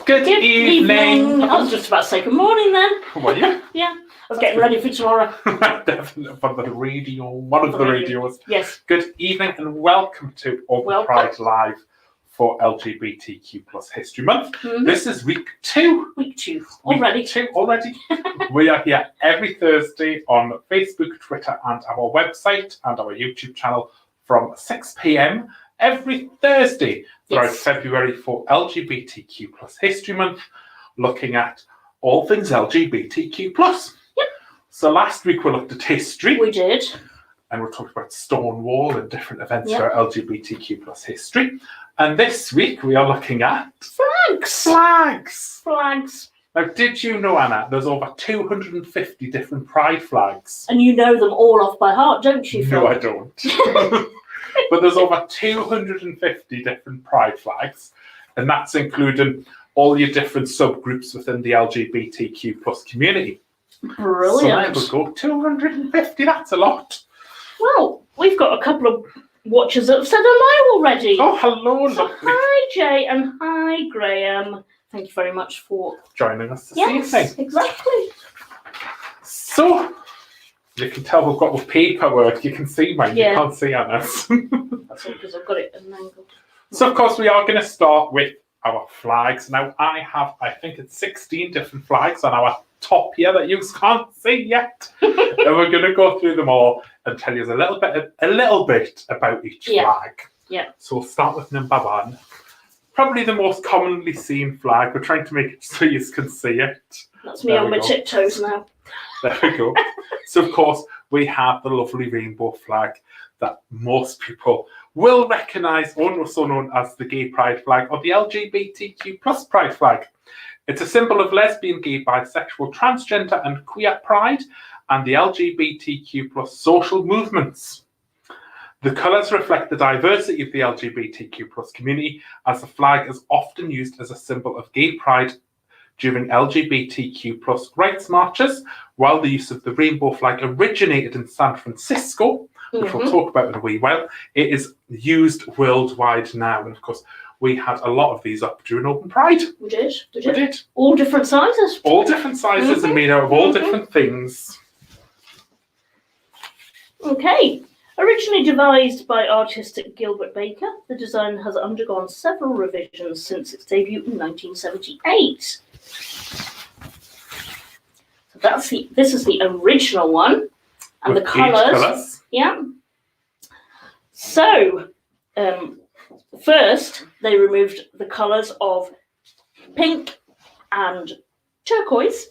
Good evening. I was just about to say good morning then. Were you? Yeah. I was getting ready for tomorrow. Definitely for the radio, one of the radios. Yes. Good evening and welcome to Open Pride Live for LGBTQ Plus History Month. Mm-hmm. This is week 2. Week 2 already. Week 2 already. We are here every Thursday on Facebook, Twitter and our website and our YouTube channel from 6 p.m. every Thursday throughout February for LGBTQ Plus History Month, looking at all things LGBTQ plus. Yep. So last week we looked at history. We did. And we talked about Stonewall and different events for LGBTQ plus history. And this week we are looking at flags. Now, did you know, Anna, there's over 250 different pride flags? And you know them all off by heart, don't you, Phil? No, I don't. But there's over 250 different pride flags, and that's including all your different subgroups within the LGBTQ plus community. Brilliant. So there we go, 250, that's a lot. Well, we've got a couple of watchers that have said hello already. Oh, hello, so lovely. Hi, Jay, and hi, Graham. Thank you very much for joining us this evening. Yes, exactly. So, you can tell we've got the paperwork. You can see mine, you can't see Anna's. That's all because I've got it at an angle. So, of course, we are going to start with our flags. Now, I think it's 16 different flags on our top here that you can't see yet. And we're going to go through them all and tell you a little bit about each flag. Yeah. So, we'll start with number 1. Probably the most commonly seen flag. We're trying to make it so you can see it. That's me on my tiptoes now. There we go. So, of course, we have the lovely rainbow flag that most people will recognise, also known as the gay pride flag or the LGBTQ plus pride flag. It's a symbol of lesbian, gay, bisexual, transgender and queer pride and the LGBTQ plus social movements. The colours reflect the diversity of the LGBTQ plus community, as the flag is often used as a symbol of gay pride during LGBTQ plus rights marches, while the use of the rainbow flag originated in San Francisco, which we'll talk about in a wee while. It is used worldwide now, and of course we had a lot of these up during Open Pride. We did. All different sizes. All different sizes and made out of all different things. Okay. Originally devised by artist Gilbert Baker, the design has undergone several revisions since its debut in 1978. So this is the original one, and with the colours. Yeah. So first they removed the colours of pink and turquoise.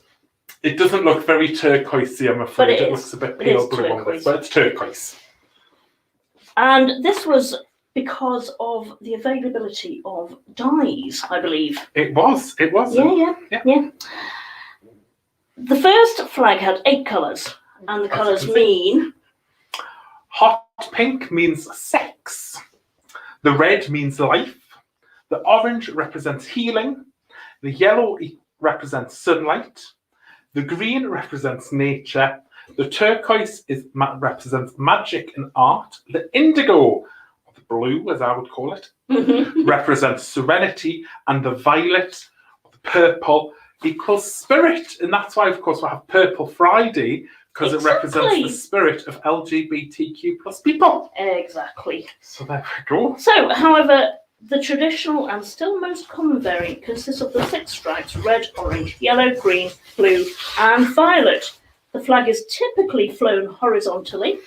It doesn't look very turquoisey, I'm afraid. It looks a bit pale blue on this, but it's turquoise. And this was because of the availability of dyes, I believe. It was. Yeah. The first flag had 8 colours, and the colours mean... Hot pink means sex. The red means life. The orange represents healing. The yellow represents sunlight. The green represents nature. The turquoise represents magic and art. The indigo, or the blue as I would call it, represents serenity. And the violet, or the purple, equals spirit. And that's why, of course, we have Purple Friday, because it represents the spirit of LGBTQ plus people. Exactly. So there we go. So, however, the traditional and still most common variant consists of the 6 stripes: red, orange, yellow, green, blue, and violet. The flag is typically flown horizontally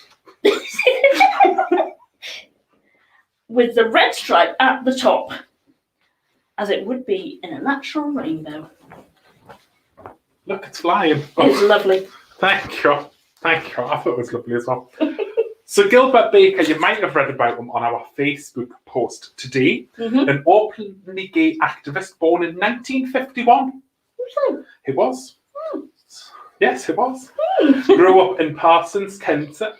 with the red stripe at the top, as it would be in a natural rainbow. Look, it's flying. It's lovely. Thank you. I thought it was lovely as well. So Gilbert Baker, you might have read about him on our Facebook post today. An openly gay activist born in 1951. He was. Yes, he was. Grew up in Parsons, Kansas,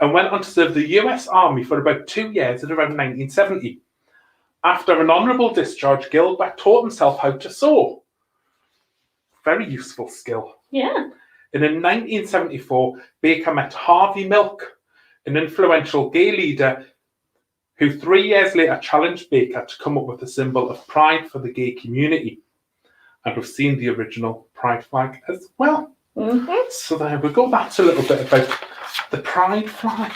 and went on to serve the US Army for about 2 years at around 1970. After an honourable discharge, Gilbert taught himself how to sew. Very useful skill. Yeah. And in 1974, Baker met Harvey Milk, an influential gay leader who 3 years later challenged Baker to come up with a symbol of pride for the gay community. And we've seen the original pride flag as well. So there we go. That's a little bit about the pride flag.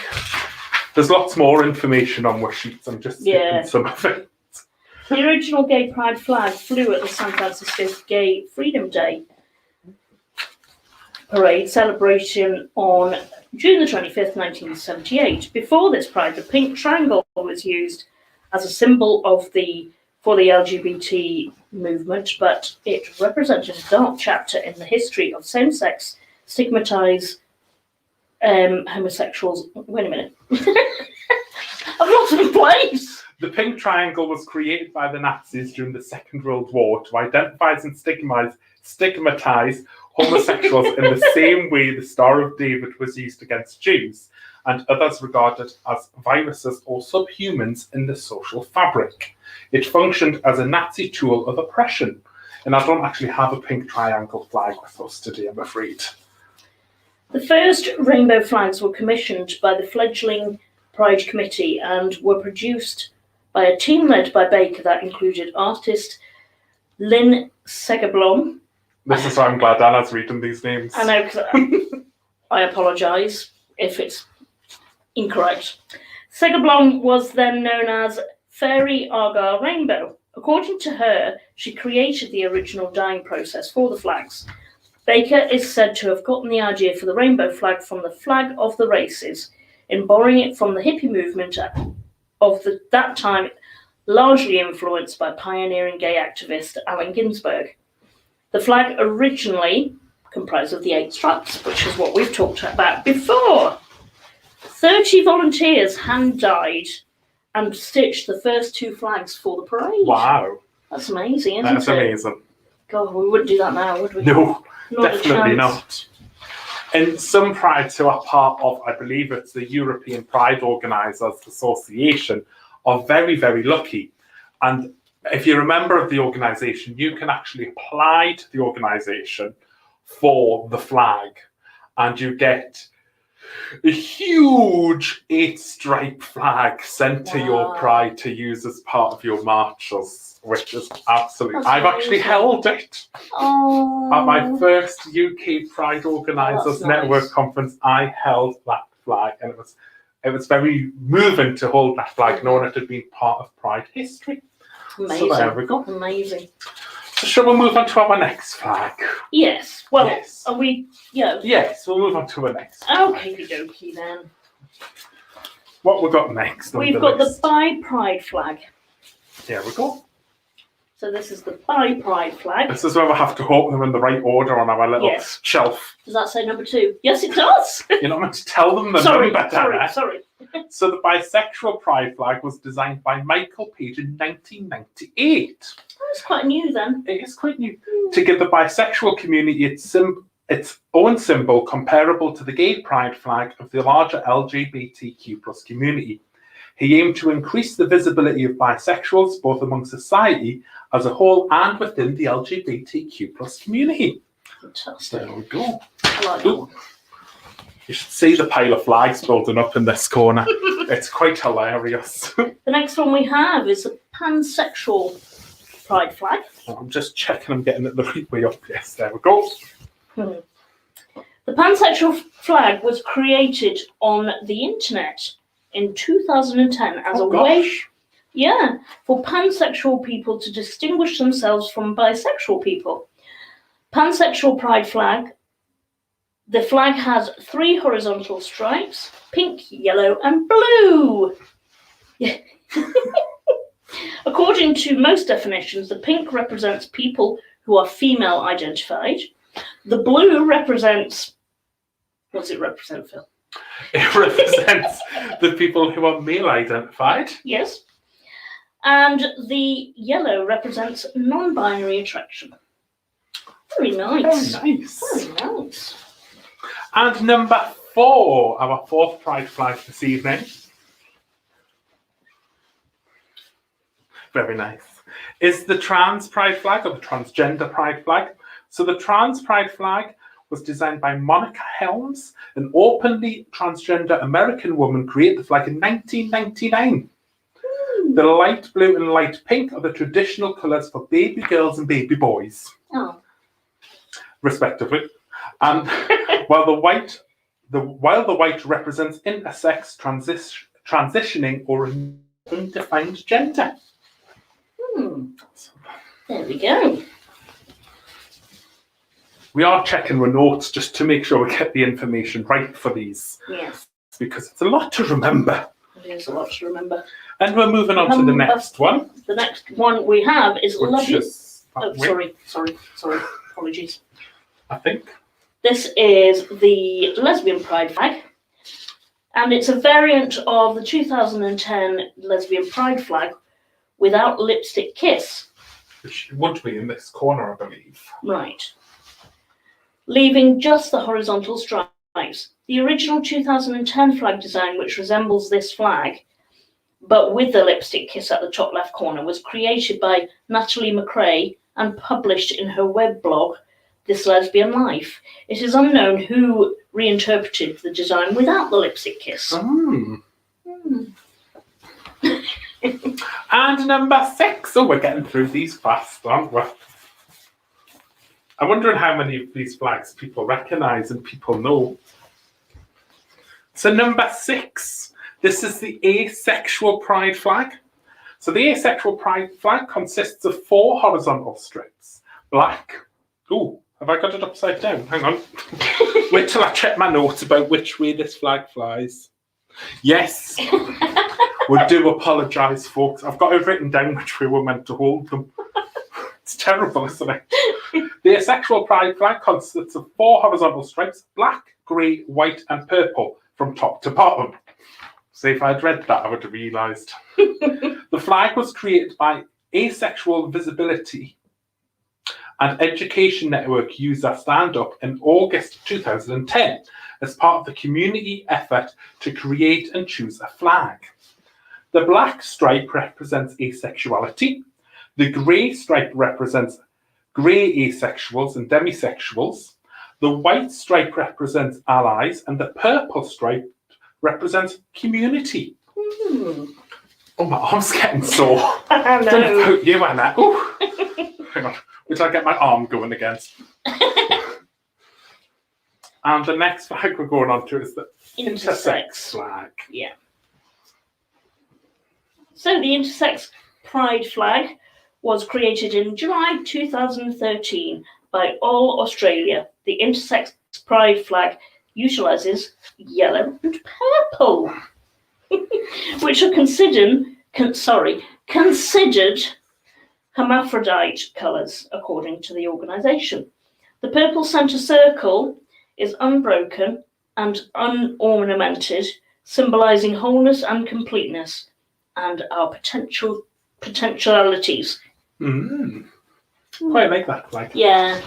There's lots more information on our sheets. I'm just skipping some of it. The original gay pride flag flew at the San Francisco Gay Freedom Day parade celebration on June the 25th, 1978. Before this pride, the pink triangle was used as a symbol for the LGBT movement, but it represented a dark chapter in the history of same-sex stigmatized homosexuals. Wait a minute. I've lost my place. The pink triangle was created by the Nazis during the Second World War to identify and stigmatize homosexuals in the same way the Star of David was used against Jews and others regarded as viruses or subhumans in the social fabric. It functioned as a Nazi tool of oppression. And I don't actually have a pink triangle flag with us today, I'm afraid. The first rainbow flags were commissioned by the fledgling Pride Committee and were produced by a team led by Baker that included artist Lynn Segerblom. This is why I'm glad Anna's reading these names. I know, because I apologise if it's incorrect. Segerblom was then known as Fairy Argyle Rainbow. According to her, she created the original dyeing process for the flags. Baker is said to have gotten the idea for the rainbow flag from the flag of the races, in borrowing it from the hippie movement of that time, largely influenced by pioneering gay activist Allen Ginsberg. The flag originally comprised of the 8 stripes, which is what we've talked about before. 30 volunteers hand-dyed and stitched the first 2 flags for the parade. Wow. That's amazing, isn't it? That's amazing. God, we wouldn't do that now, would we? No, Not definitely not. And some prides who are part of, I believe it's the European Pride Organisers Association, are very, very lucky. And if you're a member of the organisation, you can actually apply to the organisation for the flag. And you get a huge 8-stripe flag sent to your pride to use as part of your marches, which is absolutely... I've actually held it. Oh. At my first UK Pride Organisers Network conference, I held that flag, and it was very moving to hold that flag, knowing it had been part of Pride history. Amazing. So there we go. Amazing. So shall we move on to our next flag? Yes. Well, yes. Are we... Yeah. Yes, we'll move on to our next flag. Okie dokie then. What we got next? We've got the Bi Pride flag. Here we go. So this is the Bi Pride flag. This is where we have to hope them in the right order on our little shelf. Does that say number 2? Yes, it does. You're not meant to tell them the number. Sorry. So the bisexual pride flag was designed by Michael Page in 1998. That's quite new then. It is quite new. To give the bisexual community its own symbol comparable to the gay pride flag of the larger LGBTQ plus community. He aimed to increase the visibility of bisexuals both among society as a whole and within the LGBTQ plus community. Fantastic. There we go. I like that one. You should see the pile of flags building up in this corner. It's quite hilarious. The next one we have is a pansexual pride flag. I'm just checking I'm getting it the right way up. Yes, there we go. The pansexual flag was created on the internet in 2010 as a way for pansexual people to distinguish themselves from bisexual people. Pansexual pride flag. The flag has 3 horizontal stripes, pink, yellow, and blue. According to most definitions, the pink represents people who are female identified. The blue represents... What does it represent, Phil? It represents the people who are male identified. Yes. And the yellow represents non-binary attraction. Very nice. Very nice. Very nice. And number 4, our 4th pride flag this evening. Very nice. Is the trans pride flag or the transgender pride flag. So the trans pride flag was designed by Monica Helms, an openly transgender American woman, created the flag in 1999. The light blue and light pink are the traditional colours for baby girls and baby boys, respectively. And while the white represents intersex, transitioning, or undefined gender. There we go. We are checking our notes just to make sure we get the information right for these. Yes. Because it's a lot to remember. It is a lot to remember. And we're moving on to the next one. The next one we have is lovely. Oh, sorry. Apologies. I think. This is the lesbian pride flag. And it's a variant of the 2010 lesbian pride flag without lipstick kiss. Which would be in this corner, I believe. Right. Leaving just the horizontal stripes. The original 2010 flag design, which resembles this flag, but with the lipstick kiss at the top left corner, was created by Natalie McRae and published in her web blog, This Lesbian Life. It is unknown who reinterpreted the design without the lipstick kiss. And number 6. Oh, we're getting through these fast, aren't we? I'm wondering how many of these flags people recognise and people know. So number 6, this is the asexual pride flag. So the asexual pride flag consists of 4 horizontal strips. Black. Oh, have I got it upside down? Hang on. Wait till I check my notes about which way this flag flies. Yes. We do apologise, folks. I've got it written down which way we're meant to hold them. It's terrible, isn't it? The asexual pride flag consists of 4 horizontal stripes, black, grey, white and purple, from top to bottom. See, if I'd read that, I would have realised. The flag was created by Asexual Visibility and Education Network user Stand Up in August 2010 as part of the community effort to create and choose a flag. The black stripe represents asexuality. The grey stripe represents grey asexuals and demisexuals. The white stripe represents allies, and the purple stripe represents community. Oh, my arm's getting sore. I know. Don't know about you, Anna. Hang on, wait till I get my arm going again. And the next flag we're going on to is the intersex flag. Yeah. So the intersex pride flag was created in July 2013 by All Australia. The intersex pride flag utilises yellow and purple, which are considered hermaphrodite colours, according to the organisation. The purple centre circle is unbroken and unornamented, symbolising wholeness and completeness and our potentialities. Quite like that flag. Yeah.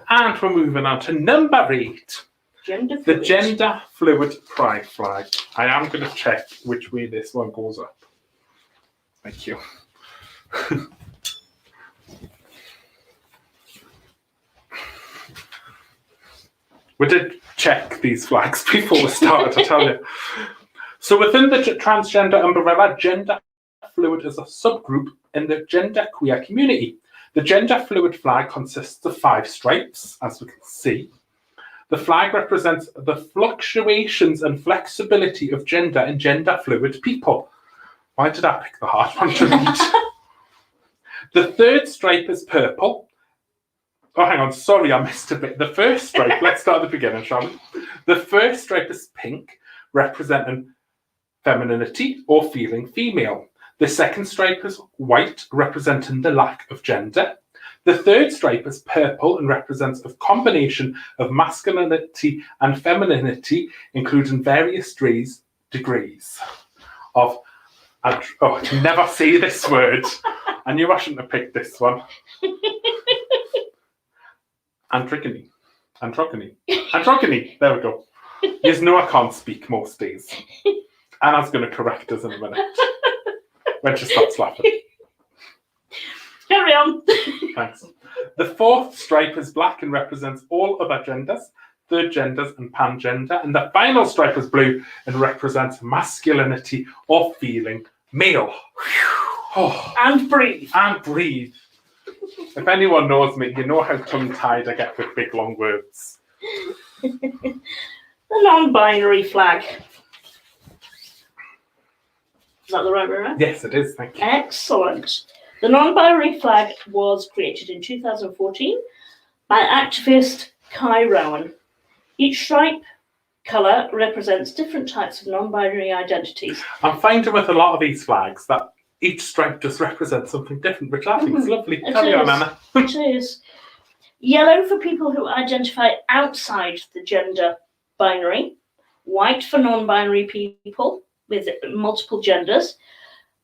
And we're moving on to number 8. Gender The fluid. gender fluid pride flag. I am going to check which way this one goes up. Thank you. We did check these flags before we started, I tell you. So within the transgender umbrella, gender fluid is a subgroup in the genderqueer community. The gender fluid flag consists of 5 stripes, as we can see. The flag represents the fluctuations and flexibility of gender in gender fluid people. Why did I pick the hard one to read? The 3rd stripe is purple. Oh, hang on, sorry, I missed a bit. The first stripe, let's start at the beginning, shall we? The first stripe is pink, representing femininity or feeling female. The second stripe is white, representing the lack of gender. The 3rd stripe is purple and represents a combination of masculinity and femininity, including various degrees of... I can never say this word. I knew I shouldn't have picked this one. Androgyny. There we go. You know I can't speak most days. Anna's going to correct us in a minute. When she stops laughing. Carry on. Thanks. The 4th stripe is black and represents all other genders. third genders, and pangender. And the final stripe is blue and represents masculinity or feeling male. Oh, And breathe. and breathe. If anyone knows me, you know how tongue-tied I get with big, long words. The non-binary flag. Is that the right way around? Yes, it is. Thank you. Excellent. The non-binary flag was created in 2014 by activist Kai Rowan. Each stripe colour represents different types of non-binary identities. I'm finding with a lot of these flags that each stripe does represent something different, which I think is lovely. Carry on, Anna. It is. Yellow for people who identify outside the gender binary. White for non-binary people with multiple genders.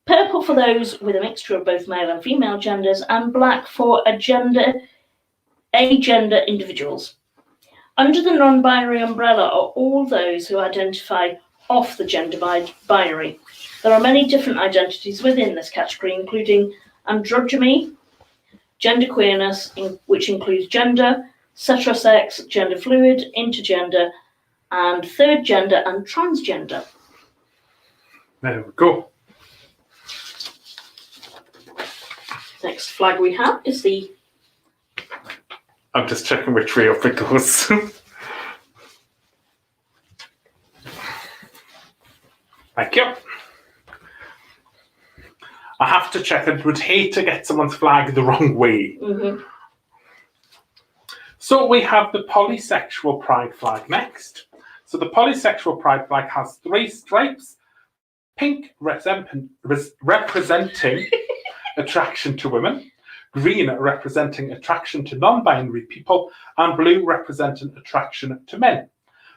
Purple for those with a mixture of both male and female genders. And black for agender individuals. Under the non-binary umbrella are all those who identify off the gender binary. There are many different identities within this category, including androgyny, genderqueerness, which includes gender, heterosex, gender fluid, intergender, and third gender and transgender. There we go. Next flag we have is the... I'm just checking which way up it goes. Thank you. I have to check. I would hate to get someone's flag the wrong way. Mm-hmm. So we have the polysexual pride flag next. So the polysexual pride flag has 3 stripes. Pink representing attraction to women, green representing attraction to non-binary people, and blue representing attraction to men.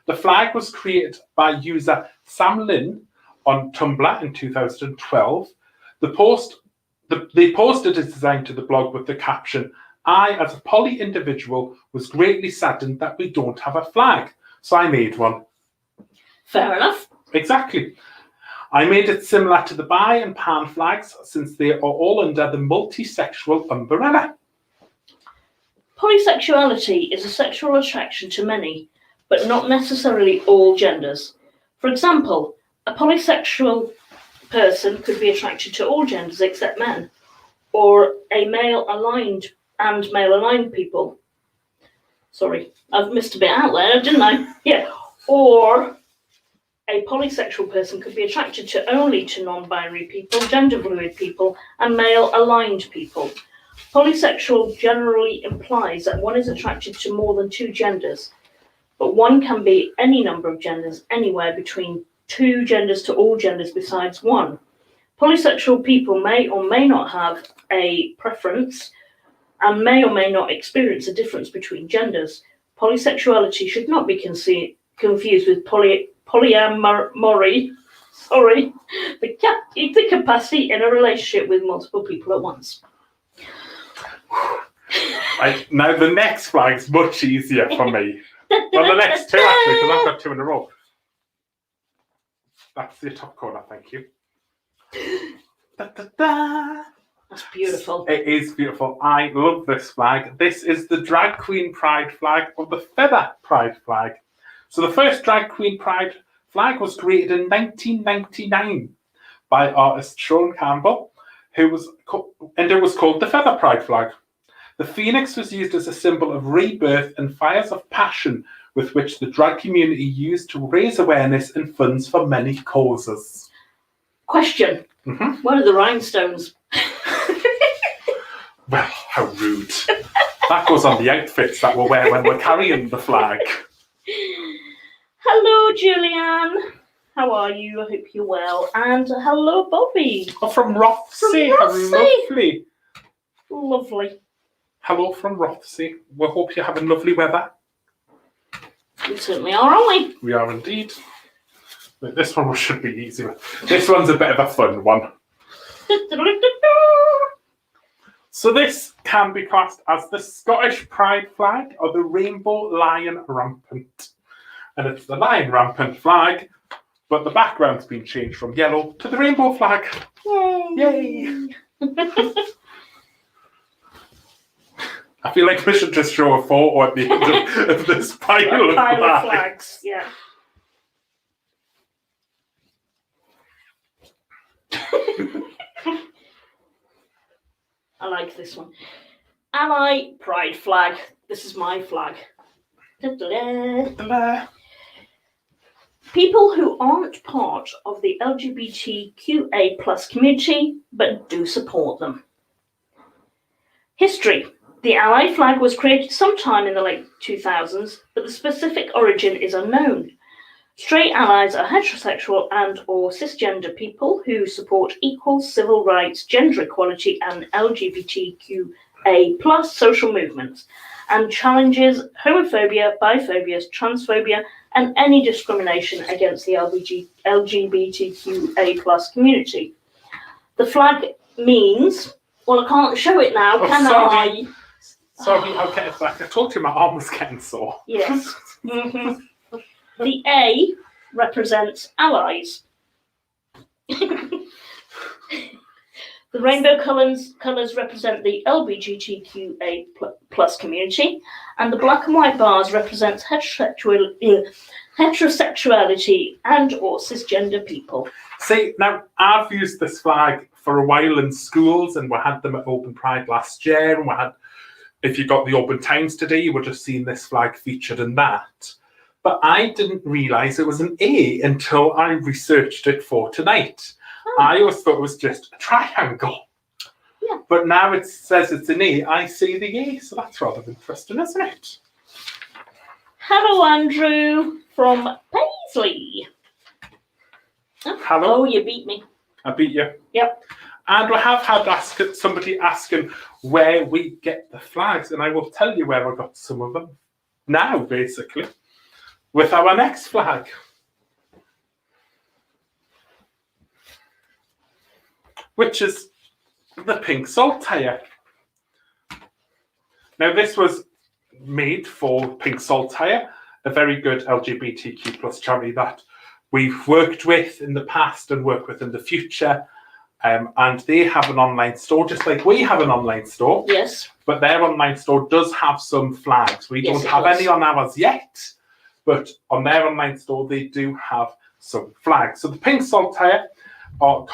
The flag was created by user Sam Lin on Tumblr in 2012. They posted his design to the blog with the caption, "I, as a poly individual, was greatly saddened that we don't have a flag, so I made one." Fair enough. Exactly. I made it similar to the bi and pan flags since they are all under the multisexual umbrella. Polysexuality is a sexual attraction to many, but not necessarily all genders. For example, a polysexual person could be attracted to all genders except men, or a male-aligned people. Sorry, I've missed a bit out there, didn't I? Yeah. Or a polysexual person could be attracted only to non-binary people, gender-fluid people, and male-aligned people. Polysexual generally implies that one is attracted to more than 2 genders, but one can be any number of genders, anywhere between 2 genders to all genders besides 1. Polysexual people may or may not have a preference and may or may not experience a difference between genders. Polysexuality should not be confused with polyamory. Sorry, the capacity in a relationship with multiple people at once. Now the next flag's much easier for me. Well, the next 2 actually, because I've got 2 in a row. That's the top corner, thank you. Da, da, da. That's beautiful. It is beautiful. I love this flag. This is the drag queen pride flag, or the feather pride flag. So the first drag queen pride flag was created in 1999 by artist Sean Campbell, and it was called the feather pride flag. The phoenix was used as a symbol of rebirth and fires of passion with which the drag community used to raise awareness and funds for many causes. Question. Mm-hmm. Where are the rhinestones? Well, how rude. That goes on the outfits that we'll wear when we're carrying the flag. Hello, Julianne. How are you? I hope you're well. And hello, Bobby. Oh, from Rothsay. From How Rothsay. lovely. Lovely. Hello from Rothsay. We hope you're having lovely weather. We certainly are, aren't we? We are indeed. But this one should be easier. This one's a bit of a fun one. So this can be classed as the Scottish Pride flag or the Rainbow Lion Rampant. And it's the Lion Rampant flag, but the background's been changed from yellow to the rainbow flag. Yay! I feel like we should just show a photo at the end of this pile of flags. Flags. Yeah. I like this one. Ally Pride flag. This is my flag. Da-da-da. People who aren't part of the LGBTQA plus community but do support them. History. The Ally flag was created sometime in the late 2000s, but the specific origin is unknown. Straight allies are heterosexual and or cisgender people who support equal civil rights, gender equality and LGBTQA plus social movements and challenges homophobia, biphobia, transphobia and any discrimination against the LGBTQA plus community. The flag means, well, I can't show it now, can I? Sorry, I'll get it back. I told you my arm was getting sore. Yes. Mm-hmm. The A represents allies. The rainbow colours represent the LGBTQA plus community, and the black and white bars represents heterosexuality and or cisgender people. See, now I've used this flag for a while in schools, and we had them at Open Pride last year, and we had, if you got the Open Times today, you would have seen this flag featured in that. But I didn't realise it was an A until I researched it for tonight. Oh. I always thought it was just a triangle. Yeah. But now it says it's an A. I see the A, so that's rather interesting, isn't it? Hello, Andrew from Paisley. Hello. Oh, you beat me. I beat you. Yep. And we have had somebody asking where we get the flags, and I will tell you where I got some of them now, basically, with our next flag. Which is the pink saltire. Now, this was made for Pink Saltire, a very good LGBTQ plus charity that we've worked with in the past and work with in the future. And they have an online store, just like we have an online store. Yes. But their online store does have some flags. We don't have any on ours yet, but on their online store, they do have some flags. So the Pink Saltire are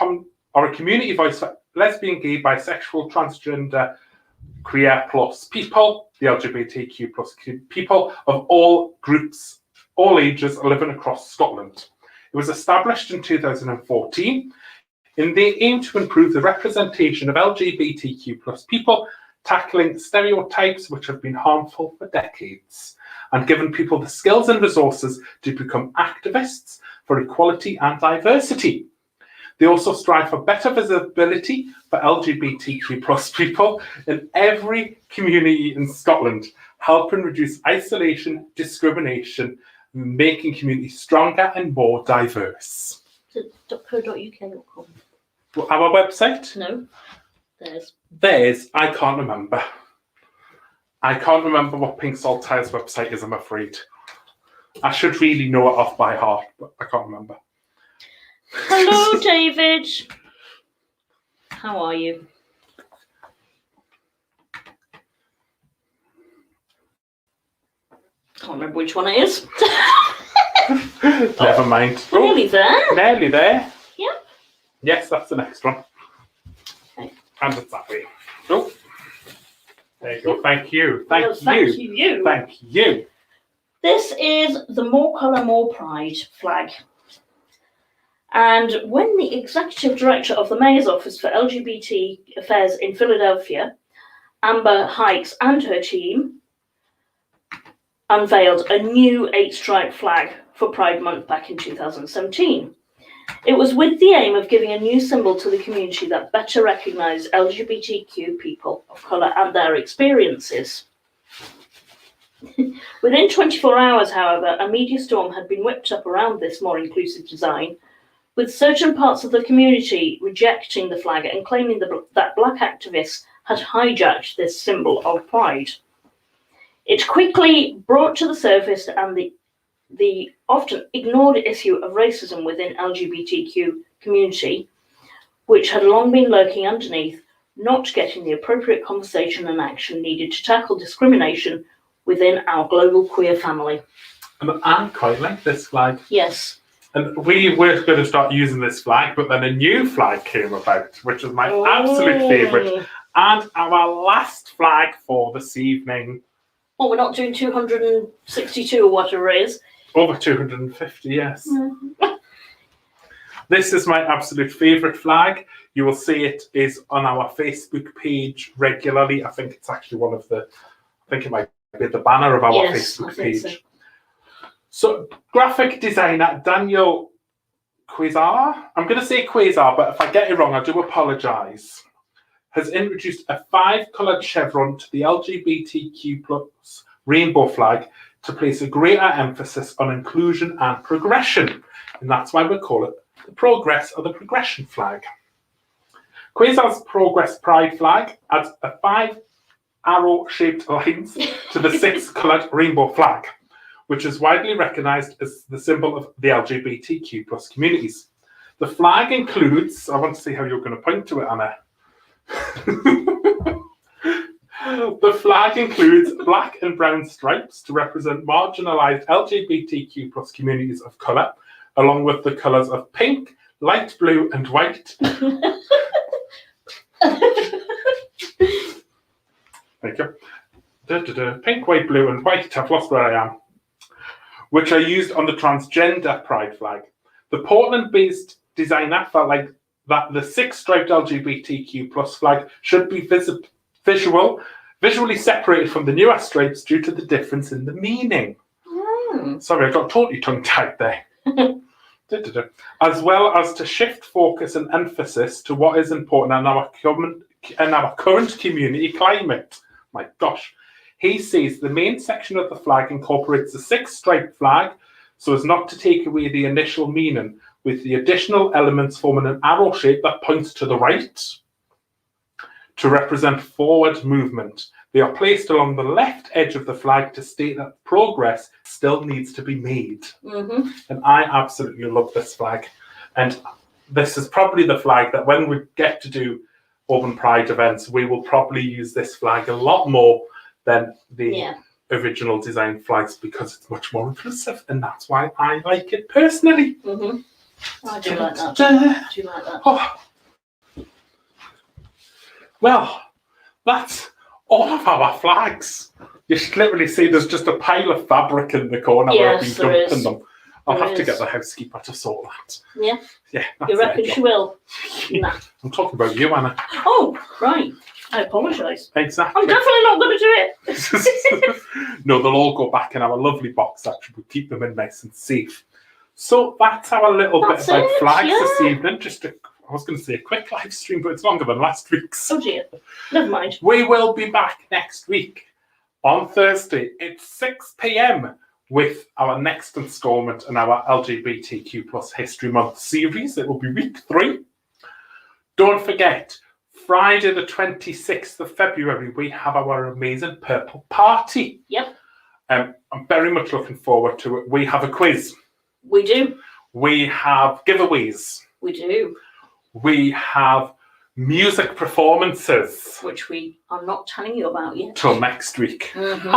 a community voice for lesbian, gay, bisexual, transgender, queer plus people, the LGBTQ plus people of all groups, all ages living across Scotland. It was established in 2014 in the aim to improve the representation of LGBTQ plus people, tackling stereotypes which have been harmful for decades, and giving people the skills and resources to become activists for equality and diversity. They also strive for better visibility for LGBTQ plus people in every community in Scotland, helping reduce isolation, discrimination, making communities stronger and more diverse. .co.uk.com. Our website? No, theirs. Theirs, I can't remember. I can't remember what Pink Saltire's website is, I'm afraid. I should really know it off by heart, but I can't remember. Hello, David. How are you? Can't remember which one it is. Never mind. Nearly there. Nearly there. Yep. Yes, that's the next one. Okay. And it's that way. Oh. There you go. Thank you. Thank you. Thank you. Thank you. This is the More Colour, More Pride flag. And when the Executive Director of the Mayor's Office for LGBT Affairs in Philadelphia, Amber Hikes, and her team unveiled a new 8-stripe flag for Pride Month back in 2017. It was with the aim of giving a new symbol to the community that better recognised LGBTQ people of colour and their experiences. Within 24 hours, however, a media storm had been whipped up around this more inclusive design, with certain parts of the community rejecting the flag and claiming that black activists had hijacked this symbol of pride. It quickly brought to the surface and the often ignored issue of racism within LGBTQ community, which had long been lurking underneath, not getting the appropriate conversation and action needed to tackle discrimination within our global queer family. And I quite like this flag. Yes. And we were going to start using this flag, but then a new flag came about, which is my absolute favourite. And our last flag for this evening. Well, we're not doing 262 or whatever it is. Over 250, yes. This is my absolute favourite flag. You will see it is on our Facebook page regularly. I think it's actually one of the, I think it might be the banner of our Facebook page. So, graphic designer Daniel Quasar, I'm going to say Quasar, but if I get it wrong, I do apologise, has introduced a 5-coloured chevron to the LGBTQ plus rainbow flag to place a greater emphasis on inclusion and progression. And that's why we call it the Progress or the Progression flag. Quasar's Progress Pride flag adds a 5 arrow-shaped lines to the 6-coloured rainbow flag, which is widely recognised as the symbol of the LGBTQ plus communities. The flag includes, I want to see how you're going to point to it, Anna. The flag includes black and brown stripes to represent marginalised LGBTQ plus communities of colour, along with the colours of pink, light blue and white. Thank you. Pink, white, blue and white, I've lost where I am. Which are used on the transgender pride flag. The Portland-based designer felt like that the 6-striped LGBTQ plus flag should be visually separated from the newer stripes due to the difference in the meaning. Sorry, I got totally tongue-tied there. As well as to shift focus and emphasis to what is important in our current community climate. My gosh. He says the main section of the flag incorporates the 6-striped flag so as not to take away the initial meaning, with the additional elements forming an arrow shape that points to the right to represent forward movement. They are placed along the left edge of the flag to state that progress still needs to be made. And I absolutely love this flag. And this is probably the flag that when we get to do Auburn Pride events, we will probably use this flag a lot more than the original design flags because it's much more inclusive, and that's why I like it personally. I do like that. Do you like that? Oh. Well, that's all of our flags. You should literally see there's just a pile of fabric in the corner where I've been dumping them. I'll have to get the housekeeper to sort that. Yeah, you reckon she will? Nah. I'm talking about you, Anna. Oh, right. I apologise. Exactly. I'm definitely not going to do it. No, they'll all go back in our lovely box section. We'll keep them in nice and safe. So that's our little bit about flags this evening. I was going to say a quick live stream, but it's longer than last week's. Oh dear. Never mind. We will be back next week on Thursday at 6 p.m. with our next instalment in our LGBTQ plus History Month series. It will be week 3. Don't forget, Friday the 26th of February, we have our amazing Purple Party. Yep. I'm very much looking forward to it. We have a quiz. We do. We have giveaways. We do. We have music performances. Which we are not telling you about yet. Till next week. And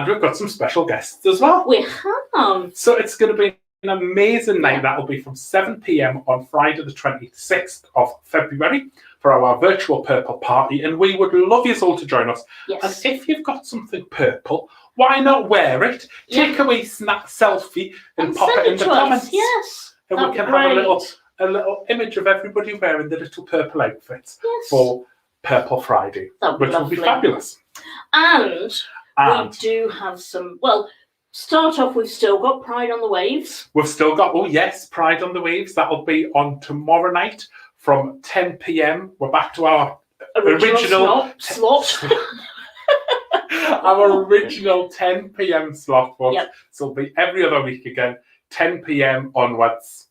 we've got some special guests as well. We have. So it's going to be an amazing night. That'll be from 7 p.m. on Friday the 26th of February for our virtual Purple Party, and we would love you all to join us. Yes. And if you've got something purple, why not wear it? Take a wee snap selfie and pop it in the comments. Yes. And we can have a little image of everybody wearing the little purple outfits for Purple Friday, which will be fabulous. And we do have some, start off, we've still got Pride on the Waves. We've still got, Pride on the Waves. That'll be on tomorrow night from 10 p.m. We're back to our original slot. Our original 10 p.m. slot. Yep. So it'll be every other week again, 10 p.m. onwards.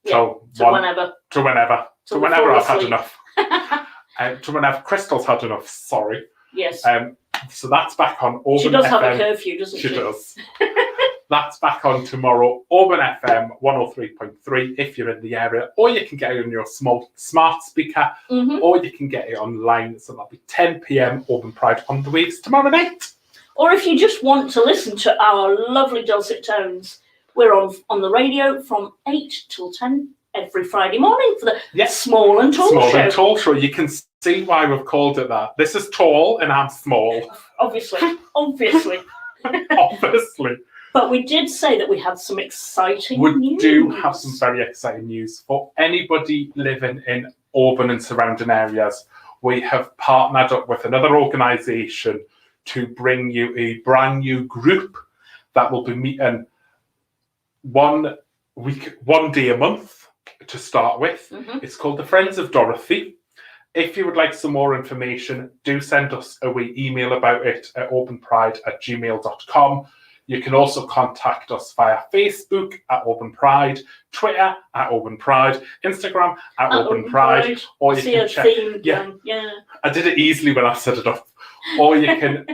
To whenever. To whenever I've had enough. To whenever Crystal's had enough, sorry. Yes. So that's back on Auburn She does FM. have a curfew, doesn't she? She does. That's back on tomorrow, Auburn FM 103.3 if you're in the area, or you can get it on your smart speaker, or you can get it online. So that'll be 10 p.m. Auburn Pride on the waves tomorrow night. Or if you just want to listen to our lovely dulcet tones, we're on the radio from 8 till 10 every Friday morning for the Small and Tall Show. Small and Tall Show. You can see why we've called it that. This is tall and I'm small. Obviously. Obviously. But we did say that we had some exciting news. We do have some very exciting news. For anybody living in Auburn and surrounding areas, we have partnered up with another organisation to bring you a brand new group that will be meeting one day a month to start with. It's called the Friends of Dorothy. If you would like some more information, do send us a wee email about it at auburnpride@gmail.com. You can also contact us via Facebook at Auburn Pride, Twitter at Auburn Pride, Instagram at Auburn Pride, or you can check. I did it easily when I set it up. Or you can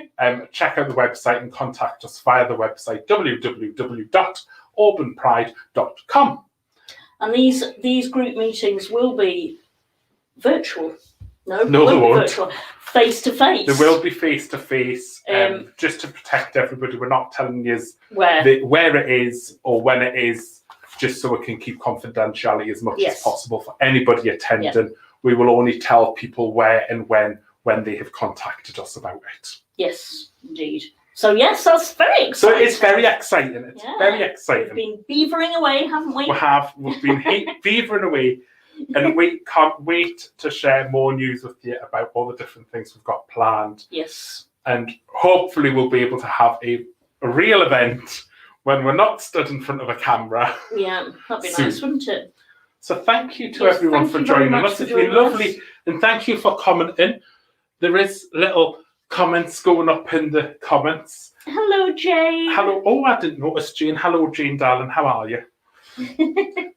check out the website and contact us via the website www.auburnpride.com. And these group meetings will be virtual. No, they won't. Virtual. Face to face. There will be face to face, just to protect everybody. We're not telling you where it is or when it is, just so we can keep confidentiality as much as possible for anybody attending. Yeah. We will only tell people where and when they have contacted us about it. Yes, indeed. So yes, that's very exciting. So it's very exciting. It's very exciting. We've been beavering away, haven't we? We have. We've been beavering away. And we can't wait to share more news with you about all the different things we've got planned. Yes. And hopefully we'll be able to have a real event when we're not stood in front of a camera. Yeah, that'd be nice, wouldn't it? So thank you to everyone for joining us. It's been lovely. And thank you for commenting. There is little comments going up in the comments. Hello, Jane. Hello. Oh, I didn't notice, Jane. Hello, Jane, darling. How are you?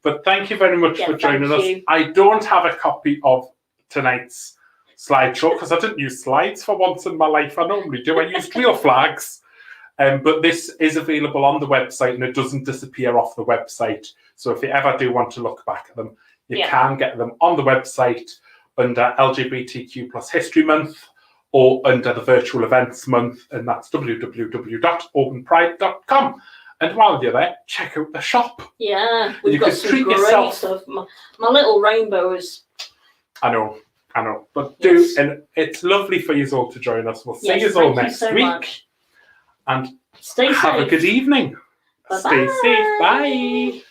But thank you very much for joining us. I don't have a copy of tonight's slideshow because I didn't use slides for once in my life. I normally do. I use real flags. But this is available on the website and it doesn't disappear off the website. So if you ever do want to look back at them, you can get them on the website under LGBTQ History Month or under the Virtual Events Month, and that's www.auburnpride.com. And while you're there, check out the shop. Yeah, we've got some great stuff. My little rainbow is... I know. But and it's lovely for you all to join us. We'll see you all next week. Much. And stay safe. Have a good evening. Bye-bye. Stay safe. Bye.